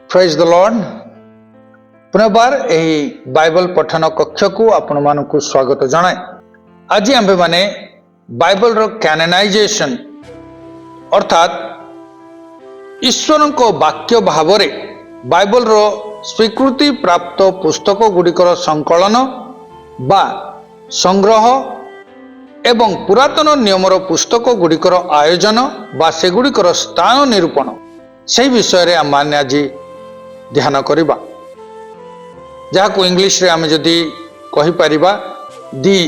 Praise the Lord. पुनर्बार यही Bible पठन कक्ष को आपण मानकु स्वागत जनाए। आज आम्भे माने बाइबल रो कैनोनाइजेशन अर्थात ईश्वर को वाक्य भाव रे बाइबल रो स्वीकृति प्राप्त पुस्तक गुड़िकर संकलन बा संग्रह एवं पुरातन नियमर पुस्तक गुड़िकर आयोजन बा सेगुड़िकर स्थान निरूपण से विषय रे आम माने आज ध्यान करिबा। जहाँ को इंग्लिश रे आमे जदि कहि परिबा the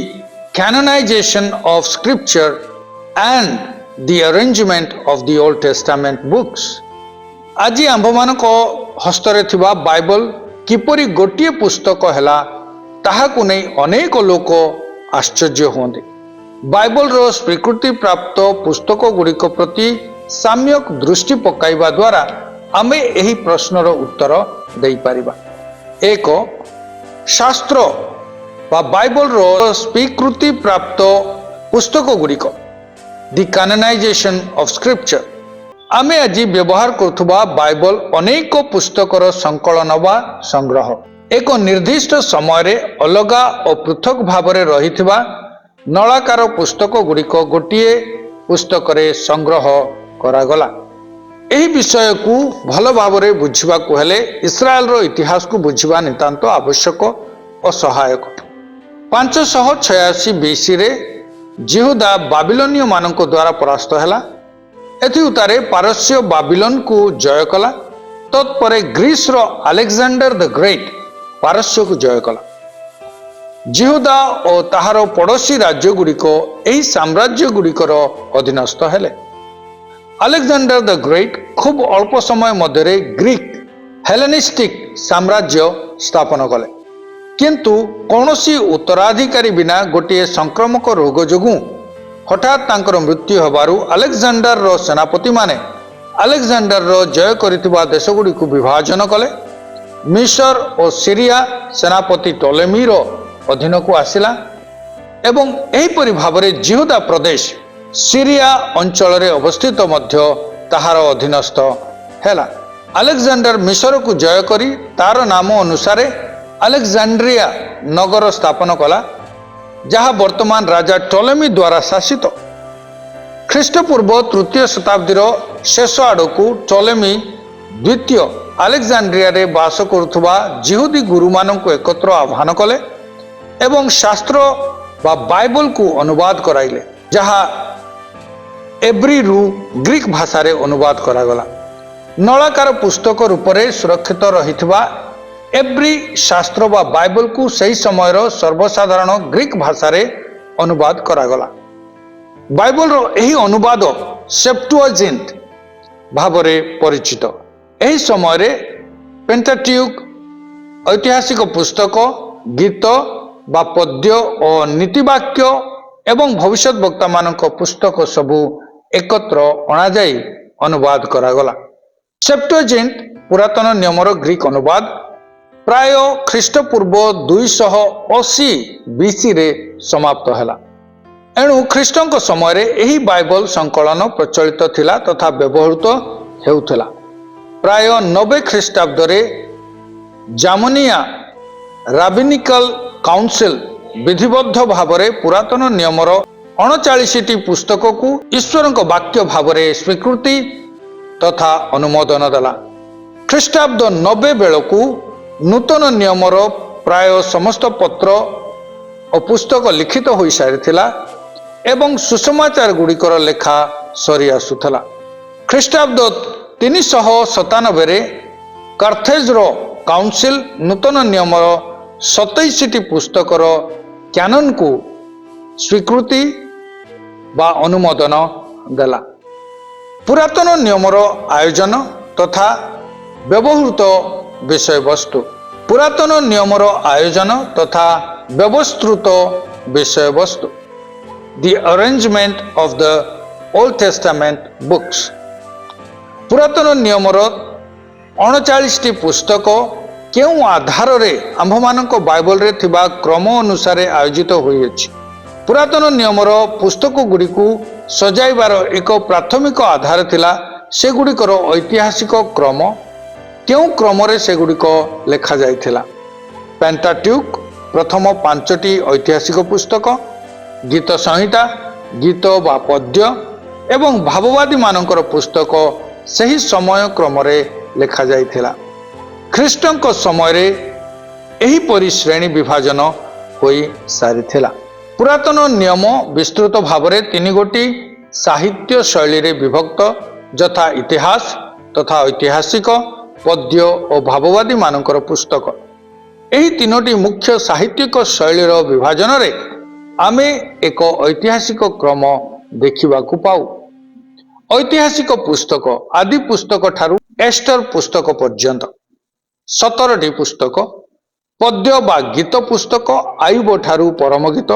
canonization of scripture and the arrangement of the old testament books. आज आंभ मानक हस्तरे थिबा बाइबल किपरि गोटिए पुस्तक हैला ताहाकु नै अनेक लोक आश्चर्य होंदे। बाइबल रो स्वीकृति प्राप्त पुस्तक गुड़िक प्रति साम्यक दृष्टि पकाइबा द्वारा आमे एही प्रश्नर उत्तर देई परिबा। एक शास्त्र बा बाइबल रो स्वीकृति प्राप्त पुस्तक गुड़िक दी कैनोनाइजेशन ऑफ स्क्रिप्चर। आमे आज व्यवहार करुवा बाइबल अनेक पुस्तकर संकलन बा संग्रह एक निर्दिष्ट समय रे अलगा और पृथक भाव रे रहिथिबा नलाकार पुस्तक गुड़िक गोटिए पुस्तक रे संग्रह करागला। एही विषय को भल भाव रे बुझिबा को हेले इस्राएल रो इतिहास को बुझिबा नितांत आवश्यक और सहायक। 586 बीसी रे जिहुदा बाबिलोनियो मानक द्वारा परास्त हैला। एथि उतारे पारस्य बाबिलोन को जय कला। तत्परे ग्रीस रो अलेक्जेंडर द ग्रेट पारस्य को जय कला। जिहुदा और ताहार पड़ोसी राज्य गुड़िक एही साम्राज्य गुड़िकर अधीनस्थ हेले। अलेक्जेंडर द ग्रेट खूब अल्प समय मध्य ग्रीक हेलेनिस्टिक साम्राज्य स्थापन कले, किंतु कौनसी उत्तराधिकारी बिना गोटे संक्रमक रोग जोगु हठात तांकर मृत्यु होबारु अलेक्जेंडर रो सेनापति माने अलेक्जेंडर रो जय करितबा देश गुडी को विभाजन कले। मिस्र और सीरिया सेनापति टोलेमी रो अधीन को आसिला एवं एही परि भाबरे जिहुदा प्रदेश सीरिया अंचल रे अवस्थित मध्य ताहार अधीनस्थ हैला। अलेक्जेंडर मिस्र को जय करी तार नाम अनुसार अलेक्जेंड्रिया नगर स्थापन कला, जहाँ वर्तमान राजा टोलेमी द्वारा शासित। ख्रीष्टपूर्व 3य शताब्दी शेष आड़कू टोलेमी द्वितीय अलेक्जेंड्रिया रे बास करुवा जिहुदी गुरु मानक एकत्र आह्वान कले एवं शास्त्र बा बाइबल को अनुवाद कराइले, जहाँ एब्री रु ग्रीक भाषा रे अनुवाद करागला। नलाकार पुस्तक रूप से सुरक्षित रहिथिबा एब्री शास्त्र बा बाइबल को सही समय सर्वसाधारण ग्रीक भाषा रे अनुवाद करागला। बाइबल रो एही अनुवाद सेप्टुअजिंट भाव रे परिचित। एही समय रे पेंटाट्यूक ऐतिहासिक पुस्तक गीत बा पद्य और नीतिवाक्य एवं भविष्यत वक्ता मानक पुस्तक सबू एकत्र अणा जाई अनुवाद करागला। सेप्टुअजिंट पुरातन नियमर ग्रीक अनुवाद प्राय ख्रीष्टपूर्व 280 बीसी रे समाप्त हैला। एणु ख्रीष्टଙ୍କ समय रे एही बाइबल संकलन प्रचलित थिला तथा व्यवहृत हेउथिला। प्राय 90 ख्रीष्टाब्द रे जामनिया राबिनिकल काउंसिल विधिबद्ध भाव रे पुरातन नियमर 39 पुस्तक को ईश्वर वाक्य भाव रे स्वीकृति तथा अनुमोदन देला। ख्रीष्टाब्द 90 बेलू नूतन नियमर प्राय समस्त पत्र और पुस्तक लिखित हो सारी एवं सुसमाचार गुड़िकर लेखा सरी आसुथला। ख्रीष्टाब्द 397 रे कार्थेज रो काउंसिल नूतन नियमर 27 पुस्तकर कैनन को स्वीकृति बा अनुमोदन देला। पुरातन नियमर आयोजन तथा व्यवहृत विषय वस्तु। पुरातन नियमर आयोजन तथा व्यवस्थित विषय वस्तु। The arrangement of the old testament books. पुरातन नियमर 39 पुस्तक केउ आधार रे आंभ मानक बाइबल रे थिबा क्रम अनुसार आयोजित होई अछि। पुरातन नियमर पुस्तक गुड़ी को सजाइबार एक प्राथमिक आधार थिला सेगुड़िकर ऐतिहासिक क्रम କେଉଁ କ୍ରମରେ ସେଗୁଡ଼ିକ ଲେଖାଯାଇଥିଲା? ପେଣ୍ଟାଟ୍ୟୁକ୍ ପ୍ରଥମ 5ଟି ଐତିହାସିକ ପୁସ୍ତକ, ଗୀତ ସଂହିତା, ଗୀତ ବା ପଦ୍ୟ ଏବଂ ଭାବବାଦୀମାନଙ୍କର ପୁସ୍ତକ ସେହି ସମୟ କ୍ରମରେ ଲେଖାଯାଇଥିଲା। ଖ୍ରୀଷ୍ଟଙ୍କ ସମୟରେ ଏହିପରି ଶ୍ରେଣୀ ବିଭାଜନ ହୋଇସାରିଥିଲା। ପୁରାତନ ନିୟମ ବିସ୍ତୃତ ଭାବରେ 3ଗୋଟି ସାହିତ୍ୟ ଶୈଳୀରେ ବିଭକ୍ତ, ଯଥା ଇତିହାସ ତଥା ଐତିହାସିକ, ପଦ୍ୟ ଓ ଭାବବାଦୀମାନଙ୍କର ପୁସ୍ତକ। ଏହି 3ଟି ମୁଖ୍ୟ ସାହିତ୍ୟିକ ଶୈଳୀର ବିଭାଜନରେ ଆମେ ଏକ ଐତିହାସିକ କ୍ରମ ଦେଖିବାକୁ ପାଉ। ଐତିହାସିକ ପୁସ୍ତକ ଆଦି ପୁସ୍ତକ ଠାରୁ ଏଷ୍ଟର ପୁସ୍ତକ ପର୍ଯ୍ୟନ୍ତ 17ଟି ପୁସ୍ତକ, ପଦ୍ୟ ବା ଗୀତ ପୁସ୍ତକ ଆୟୁବ ଠାରୁ ପରମ ଗୀତ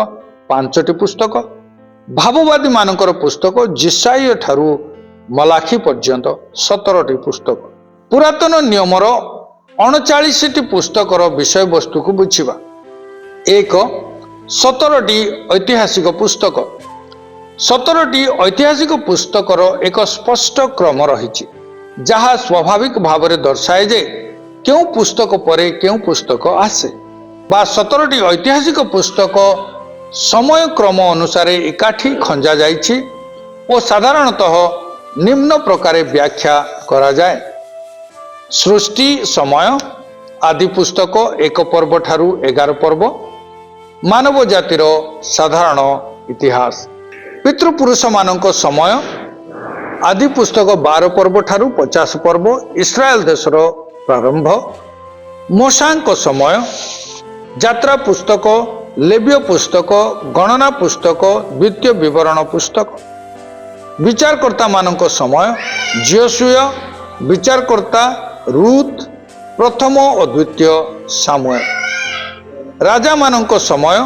5ଟି ପୁସ୍ତକ, ଭାବବାଦୀମାନଙ୍କର ପୁସ୍ତକ ଜିସାୟ ଠାରୁ ମଲାଖି ପର୍ଯ୍ୟନ୍ତ 17ଟି ପୁସ୍ତକ। ପୁରାତନ ନିୟମର 39ଟି ପୁସ୍ତକର ବିଷୟବସ୍ତୁକୁ ବୁଝିବା। 1. 17ଟି ଐତିହାସିକ ପୁସ୍ତକ। 17ଟି ଐତିହାସିକ ପୁସ୍ତକର ଏକ ସ୍ପଷ୍ଟ କ୍ରମ ରହିଛି, ଯାହା ସ୍ୱାଭାବିକ ଭାବରେ ଦର୍ଶାଏ ଯେ କେଉଁ ପୁସ୍ତକ ପରେ କେଉଁ ପୁସ୍ତକ ଆସେ, ବା 17ଟି ଐତିହାସିକ ପୁସ୍ତକ ସମୟ କ୍ରମ ଅନୁସାରେ ଏକାଠି ଖଞ୍ଜା ଯାଇଛି ଓ ସାଧାରଣତଃ ନିମ୍ନ ପ୍ରକାରେ ବ୍ୟାଖ୍ୟା କରାଯାଏ। ସୃଷ୍ଟି ସମୟ ଆଦି ପୁସ୍ତକ 1 ପର୍ବ ଠାରୁ 11 ପର୍ବ, ମାନବ ଜାତିର ସାଧାରଣ ଇତିହାସ। ପିତୃପୁରୁଷମାନଙ୍କ ସମୟ ଆଦି ପୁସ୍ତକ 12 ପର୍ବ ଠାରୁ 50 ପର୍ବ, ଇସ୍ରାଏଲ ଦେଶର ପ୍ରାରମ୍ଭ। ମୋଶାଙ୍କ ସମୟ, ଯାତ୍ରା ପୁସ୍ତକ, ଲେବୀୟ ପୁସ୍ତକ, ଗଣନା ପୁସ୍ତକ, ଦ୍ୱିତୀୟ ବିବରଣ ପୁସ୍ତକ। ବିଚାରକର୍ତ୍ତାମାନଙ୍କ ସମୟ, ଜିଓସୁୟ, ବିଚାରକର୍ତ୍ତା, ରୁଥ୍, ପ୍ରଥମ ଓ ଦ୍ୱିତୀୟ ସାମୁଏଲ। ରାଜାମାନଙ୍କ ସମୟ,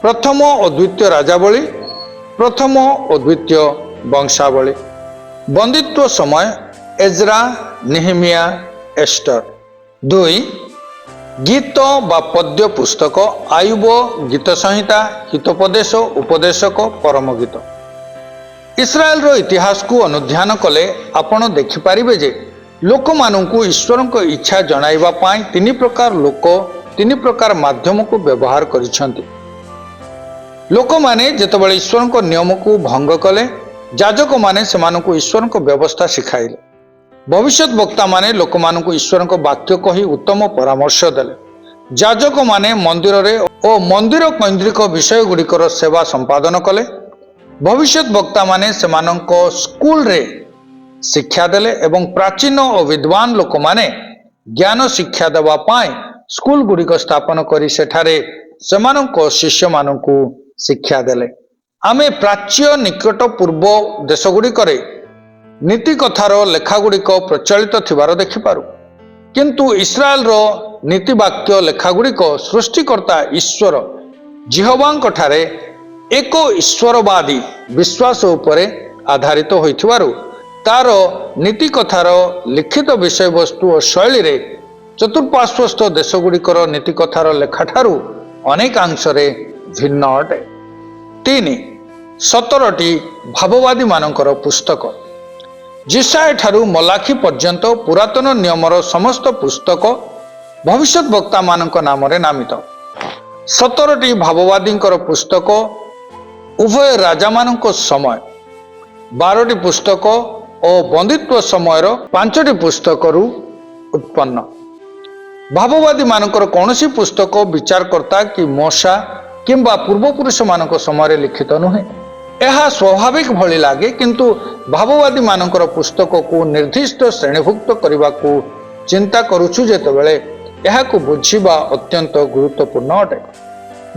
ପ୍ରଥମ ଓ ଦ୍ୱିତୀୟ ରାଜାବଳୀ, ପ୍ରଥମ ଓ ଦ୍ୱିତୀୟ ବଂଶାବଳୀ। ବନ୍ଦିତ୍ୱ ସମୟ, ଏଜ୍ରା, ନେହେମିୟା, ଏଷ୍ଟର। 2. ଗୀତ ବା ପଦ୍ୟ ପୁସ୍ତକ, ଆୟୁବ, ଗୀତ ସଂହିତା, ହିତୋପଦେଶ, ଉପଦେଶକ, ପରମ ଗୀତ। ଇସ୍ରାଏଲର ଇତିହାସକୁ ଅନୁଧ୍ୟାନ କଲେ ଆପଣ ଦେଖିପାରିବେ ଯେ ଲୋକମାନଙ୍କୁ ଈଶ୍ୱରଙ୍କ ଇଚ୍ଛା ଜଣାଇବା ପାଇଁ 3 ପ୍ରକାର ଲୋକ 3 ପ୍ରକାର ମାଧ୍ୟମକୁ ବ୍ୟବହାର କରିଛନ୍ତି। ଲୋକମାନେ ଯେତେବେଳେ ଈଶ୍ୱରଙ୍କ ନିୟମକୁ ଭଙ୍ଗ କଲେ, ଯାଜକମାନେ ସେମାନଙ୍କୁ ଈଶ୍ୱରଙ୍କ ବ୍ୟବସ୍ଥା ଶିଖାଇଲେ। ଭବିଷ୍ୟତ ବକ୍ତାମାନେ ଲୋକମାନଙ୍କୁ ଈଶ୍ୱରଙ୍କ ବାକ୍ୟ କହି ଉତ୍ତମ ପରାମର୍ଶ ଦେଲେ। ଯାଜକମାନେ ମନ୍ଦିରରେ ଓ ମନ୍ଦିର କୈନ୍ଦ୍ରିକ ବିଷୟଗୁଡ଼ିକର ସେବା ସମ୍ପାଦନ କଲେ। ଭବିଷ୍ୟତ ବକ୍ତାମାନେ ସେମାନଙ୍କ ସ୍କୁଲରେ ଶିକ୍ଷା ଦେଲେ ଏବଂ ପ୍ରାଚୀନ ଓ ବିଦ୍ୱାନ ଲୋକମାନେ ଜ୍ଞାନ ଶିକ୍ଷା ଦେବା ପାଇଁ ସ୍କୁଲଗୁଡ଼ିକ ସ୍ଥାପନ କରି ସେଠାରେ ସେମାନଙ୍କ ଶିଷ୍ୟମାନଙ୍କୁ ଶିକ୍ଷା ଦେଲେ। ଆମେ ପ୍ରାଚ୍ୟ ନିକଟ ପୂର୍ବ ଦେଶଗୁଡ଼ିକରେ ନୀତିକଥାର ଲେଖାଗୁଡ଼ିକ ପ୍ରଚଳିତ ଥିବାର ଦେଖିପାରୁ, କିନ୍ତୁ ଇସ୍ରାଏଲର ନୀତିବାକ୍ୟ ଲେଖାଗୁଡ଼ିକ ସୃଷ୍ଟିକର୍ତ୍ତା ଈଶ୍ୱର ଜିହୋବାଙ୍କଠାରେ ଏକ ଈଶ୍ୱରବାଦୀ ବିଶ୍ୱାସ ଉପରେ ଆଧାରିତ ହୋଇଥିବାରୁ ତାର ନୀତିକଥାର ଲିଖିତ ବିଷୟବସ୍ତୁ ଓ ଶୈଳୀରେ ଚତୁଃପାର୍ଶ୍ୱସ୍ଥ ଦେଶଗୁଡ଼ିକର ନୀତିକଥାର ଲେଖାଠାରୁ ଅନେକାଂଶରେ ଭିନ୍ନ ଅଟେ। 3. 17ଟି ଭାବବାଦୀମାନଙ୍କର ପୁସ୍ତକ। ଜିସାୟ ଠାରୁ ମଲାଖି ପର୍ଯ୍ୟନ୍ତ ପୁରାତନ ନିୟମର ସମସ୍ତ ପୁସ୍ତକ ଭବିଷ୍ୟତ ବକ୍ତାମାନଙ୍କ ନାମରେ ନାମିତ। 17ଟି ଭାବବାଦୀଙ୍କର ପୁସ୍ତକ ଉଭୟ ରାଜାମାନଙ୍କ ସମୟ 12ଟି ପୁସ୍ତକ ଓ ବନ୍ଦିତ୍ୱ ସମୟର 5ଟି ପୁସ୍ତକରୁ ଉତ୍ପନ୍ନ। ଭାବବାଦୀମାନଙ୍କର କୌଣସି ପୁସ୍ତକ ବିଚାରକର୍ତ୍ତା କି ମୋଶା କିମ୍ବା ପୂର୍ବପୁରୁଷମାନଙ୍କ ସମୟରେ ଲିଖିତ ନୁହେଁ। ଏହା ସ୍ୱାଭାବିକ ଭଳି ଲାଗେ, କିନ୍ତୁ ଭାବବାଦୀମାନଙ୍କର ପୁସ୍ତକକୁ ନିର୍ଦ୍ଦିଷ୍ଟ ଶ୍ରେଣୀଭୁକ୍ତ କରିବାକୁ ଚିନ୍ତା କରୁଛୁ ଯେତେବେଳେ ଏହାକୁ ବୁଝିବା ଅତ୍ୟନ୍ତ ଗୁରୁତ୍ୱପୂର୍ଣ୍ଣ ଅଟେ।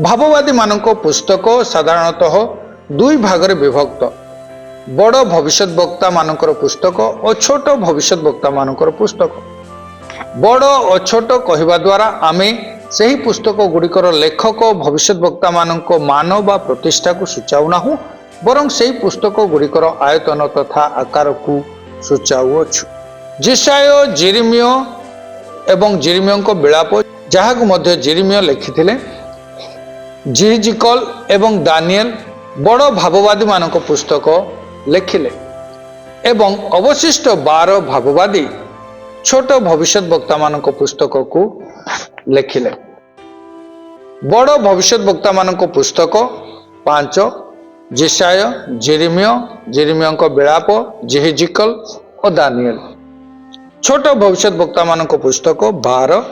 ଭାବବାଦୀମାନଙ୍କ ପୁସ୍ତକ ସାଧାରଣତଃ 2 ଭାଗରେ ବିଭକ୍ତ: ବଡ଼ ଭବିଷ୍ୟତ ବକ୍ତାମାନଙ୍କର ପୁସ୍ତକ ଓ ଛୋଟ ଭବିଷ୍ୟତ ବକ୍ତାମାନଙ୍କର ପୁସ୍ତକ। ବଡ଼ ଓ ଛୋଟ କହିବା ଦ୍ୱାରା ଆମେ ସେହି ପୁସ୍ତକ ଗୁଡ଼ିକର ଲେଖକ ଭବିଷ୍ୟତ ବକ୍ତାମାନଙ୍କ ମାନ ବା ପ୍ରତିଷ୍ଠାକୁ ସୂଚାଉନାହୁଁ, ବରଂ ସେହି ପୁସ୍ତକ ଗୁଡ଼ିକର ଆୟତନ ତଥା ଆକାରକୁ ସୂଚାଉଅଛୁ। ଜିସାୟ, ଜେରେମିୟ ଏବଂ ଜେରେମିୟଙ୍କ ବିଳାପ, ଯାହାକୁ ମଧ୍ୟ ଜେରେମିୟ ଲେଖିଥିଲେ, ଜିହିଜିକଲ୍ ଏବଂ ଦାନିଏଲ ବଡ଼ ଭାବବାଦୀମାନଙ୍କ ପୁସ୍ତକ ଲେଖିଲେ ଏବଂ ଅବଶିଷ୍ଟ 12 ଭାବବାଦୀ छोट भविष्य वक्ता मान पुस्तक को लिखिले। बड़ भविष्य वक्ता मान पुस्तक 5 जेशाय, जेरेमिया, जेरेमिया विलाप, जेहेजिकल और दानिएल। छोट भविष्य वक्ता मान पुस्तक 12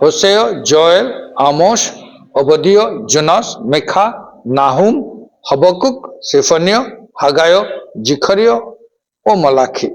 होशेय, जोएल, आमोस, ओबदिया, जोनास, मेखा, नाहुम, हबकुक, सेफनिया, हागाय, जिखरिया और मलाखी।